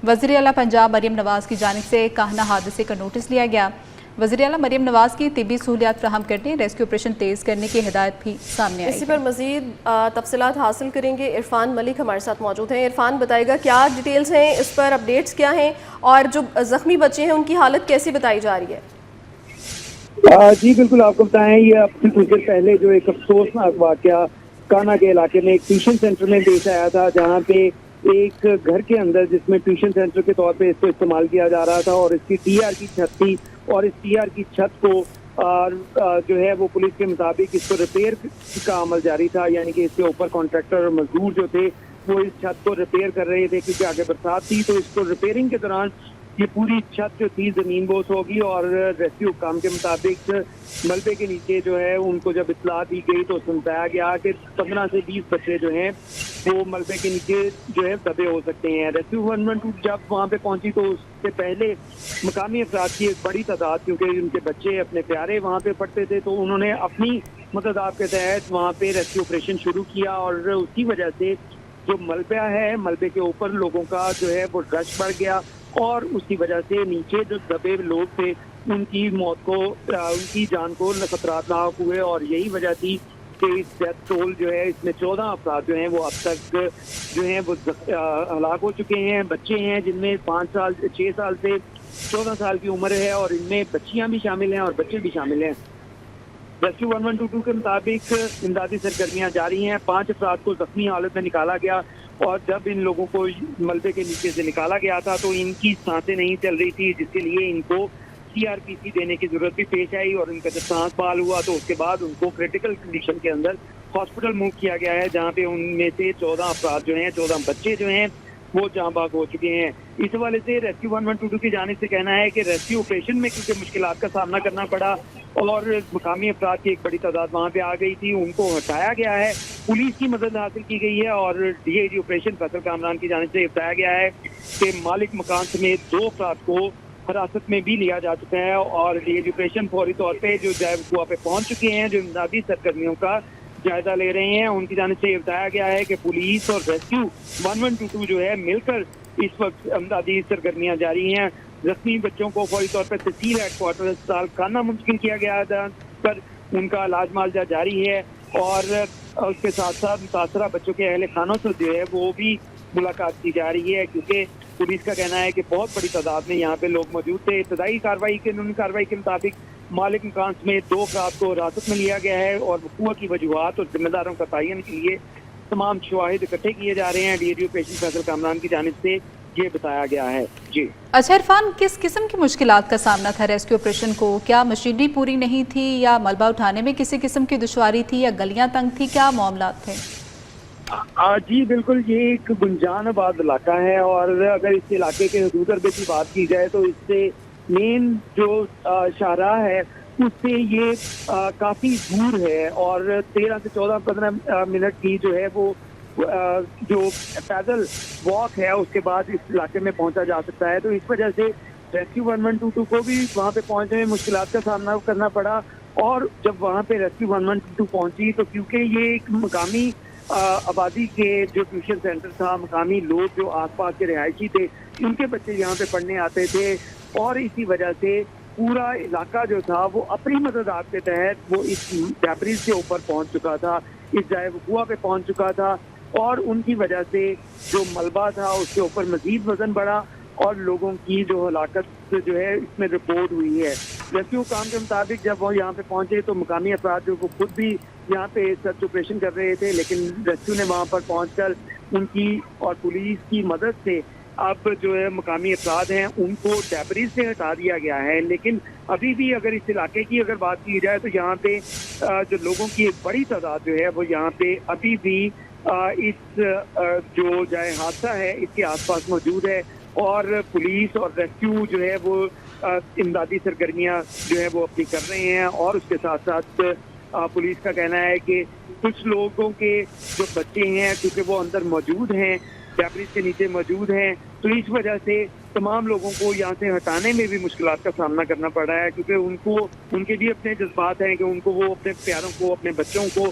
وزیر اعلیٰ پنجاب مریم نواز کی جانب سے کاہنہ حادثے کا نوٹس لیا گیا۔ وزیر اعلیٰ مریم نواز کی طبی سہولیات فراہم کرنے، ریسکیو آپریشن تیز کرنے کی ہدایت بھی سامنے آئی۔ اسی پر مزید تفصیلات حاصل کریں گے۔ عرفان ملک ہمارے ساتھ موجود ہیں۔ عرفان بتائے گا کیا ڈیٹیلز ہیں اس پر، اپڈیٹس کیا ہیں، اور جو زخمی بچے ہیں ان کی حالت کیسی بتائی جا رہی ہے؟ جی بالکل، آپ کو بتائیں یہ اب کچھ دیر پہلے جو ایک افسوسناک واقعہ کانا کے علاقے میں ایک ٹیوشن سینٹر میں پیش آیا تھا، جہاں پہ ایک گھر کے اندر جس میں ٹیوشن سینٹر کے طور پہ اس کو استعمال کیا جا رہا تھا اور اس کی ٹی آر کی چھت تھی، اور اس ٹی آر کی چھت کو جو ہے وہ پولیس کے مطابق اس کو ریپیئر کا عمل جاری تھا، یعنی کہ اس کے اوپر کانٹریکٹر اور مزدور جو تھے وہ اس چھت کو ریپیئر کر رہے تھے، کیونکہ آگے برسات تھی تو اس کو ریپیئرنگ کے دوران یہ پوری چھت جو تھی زمین بوس ہوگی، اور ریسکیو حکام کے مطابق ملبے کے نیچے جو ہے ان کو جب اطلاع دی گئی تو سمجھایا گیا کہ 15 سے 20 بچے جو ہیں وہ ملبے کے نیچے جو ہے دبے ہو سکتے ہیں۔ ریسکیو 112 جب وہاں پہ پہنچی تو اس سے پہلے مقامی افراد کی ایک بڑی تعداد، کیونکہ ان کے بچے اپنے پیارے وہاں پہ پڑھتے تھے، تو انہوں نے اپنی مدد آپ کے تحت وہاں پہ ریسکیو آپریشن شروع کیا، اور اسی وجہ سے جو ملبہ ہے ملبے کے اوپر لوگوں کا جو ہے وہ رش بڑھ گیا، اور اس کی وجہ سے نیچے جو دبے لوگ تھے ان کی موت کو، ان کی جان کو خطرات لاحق ہوئے، اور یہی وجہ تھی کہ اس ڈیتھ ٹول جو ہے اس میں 14 افراد جو ہیں وہ اب تک جو ہیں وہ ہلاک ہو چکے ہیں۔ بچے ہیں جن میں 5 سال 6 سال سے 14 سال کی عمر ہے، اور ان میں بچیاں بھی شامل ہیں اور بچے بھی شامل ہیں۔ ریسکیو 1122 کے مطابق امدادی سرگرمیاں جاری ہیں۔ 5 افراد کو زخمی حالت میں نکالا گیا، اور جب ان لوگوں کو ملبے کے نیچے سے نکالا گیا تھا تو ان کی سانسیں نہیں چل رہی تھی، جس کے لیے ان کو سی آر پی سی دینے کی ضرورت بھی پیش آئی، اور ان کا جب سانس بحال ہوا تو اس کے بعد ان کو کریٹیکل کنڈیشن کے اندر ہاسپٹل موو کیا گیا ہے، جہاں پہ ان میں سے 14 افراد جو ہیں 14 بچے جو ہیں وہ جاں بحق ہو چکے ہیں۔ اس حوالے سے ریسکیو 1122 کی جانب سے کہنا ہے کہ ریسکیو آپریشن میں کیونکہ مشکلات کا سامنا کرنا پڑا اور مقامی افراد کی ایک بڑی تعداد وہاں پہ آ گئی تھی، ان کو ہٹایا گیا ہے، پولیس کی مدد حاصل کی گئی ہے، اور D I G operation Faisal Kamran کی جانب سے بتایا گیا ہے کہ مالک مکان سمیت 2 افراد کو حراست میں بھی لیا جا چکا ہے، اور ڈی آئی جی آپریشن فوری طور پہ جو جائے وقوع پہ پہنچ چکے ہیں، جو امدادی سرگرمیوں کا جائزہ لے رہے ہیں۔ ان کی جانب سے یہ بتایا گیا ہے کہ پولیس اور ریسکیو 1122 جو ہے مل کر اس وقت امدادی سرگرمیاں جاری ہیں۔ زخمی بچوں کو فوری طور پر تحصیل ہیڈ کوارٹر اسپتال کانا منتقل کیا گیا پر ان کا علاج معالجہ جاری ہے، اور اس کے ساتھ ساتھ متاثرہ بچوں کے اہل خانوں سے جو ہے وہ بھی ملاقات کی جا رہی ہے، کیونکہ پولیس کا کہنا ہے کہ بہت بڑی تعداد میں یہاں پہ لوگ موجود تھے۔ ابتدائی کارروائی کے مطابق مالک مکان سمیت 2 افراد کو حراست میں لیا گیا ہے، اور وقوع کی وجوہات اور ذمہ داروں کا تعین کے لیے تمام شواہد اکٹھے کیے جا رہے ہیں۔ D S operation Faisal Kamran کی جانب سے یہ بتایا گیا ہے۔ جی اچھا عرفان، کس قسم کی مشکلات کا سامنا تھا ریسکیو آپریشن کو؟ کیا مشینری پوری نہیں تھی، یا ملبہ اٹھانے میں کسی قسم کی دشواری تھی، یا گلیاں تنگ تھی؟ کیا معاملات تھے؟ جی بالکل، یہ ایک گنجان آباد علاقہ ہے، اور اگر اس علاقے کے حدود اربے کی بات کی جائے تو اس سے مین جو شاہراہ ہے اس سے یہ کافی دور ہے، اور 13 سے 14-15 منٹ کی جو ہے وہ جو پیدل واک ہے اس کے بعد اس علاقے میں پہنچا جا سکتا ہے۔ تو اس وجہ سے ریسکیو 1122 کو بھی وہاں پہ پہنچنے میں مشکلات کا سامنا کرنا پڑا، اور جب وہاں پہ ریسکیو 1122 پہنچی تو کیونکہ یہ ایک مقامی آبادی کے جو ٹیوشن سینٹر تھا، مقامی لوگ جو آس پاس کے رہائشی تھے ان کے بچے یہاں پہ پڑھنے آتے تھے، اور اسی وجہ سے پورا علاقہ جو تھا وہ اپنی مدد آپ کے تحت وہ اس ڈیبریز کے اوپر پہنچ چکا تھا، اس جائے وقوع پہ پہنچ چکا تھا، اور ان کی وجہ سے جو ملبہ تھا اس کے اوپر مزید وزن بڑھا، اور لوگوں کی جو ہلاکت جو ہے اس میں رپورٹ ہوئی ہے۔ ریسکیو کام کے مطابق جب وہ یہاں پہ پہنچے تو مقامی افراد جو وہ خود بھی یہاں پہ سرچ آپریشن کر رہے تھے، لیکن ریسکیو نے وہاں پر پہنچ کر ان کی اور پولیس کی مدد سے اب جو ہے مقامی افراد ہیں ان کو ڈیبریز سے ہٹا دیا گیا ہے۔ لیکن ابھی بھی اگر اس علاقے کی اگر بات کی جائے تو یہاں پہ جو لوگوں کی ایک بڑی تعداد جو ہے وہ یہاں پہ ابھی بھی اس جو جائے حادثہ ہے اس کے آس پاس موجود ہے، اور پولیس اور ریسکیو جو ہے وہ امدادی سرگرمیاں جو ہے وہ اپنی کر رہے ہیں، اور اس کے ساتھ ساتھ پولیس کا کہنا ہے کہ کچھ لوگوں کے جو بچے ہیں کیونکہ وہ اندر موجود ہیں، ڈیبریز کے نیچے موجود ہیں، تو اس وجہ سے تمام لوگوں کو یہاں سے ہٹانے میں بھی مشکلات کا سامنا کرنا پڑ رہا ہے، کیونکہ ان کے بھی اپنے جذبات ہیں کہ ان کو وہ اپنے پیاروں کو، اپنے بچوں کو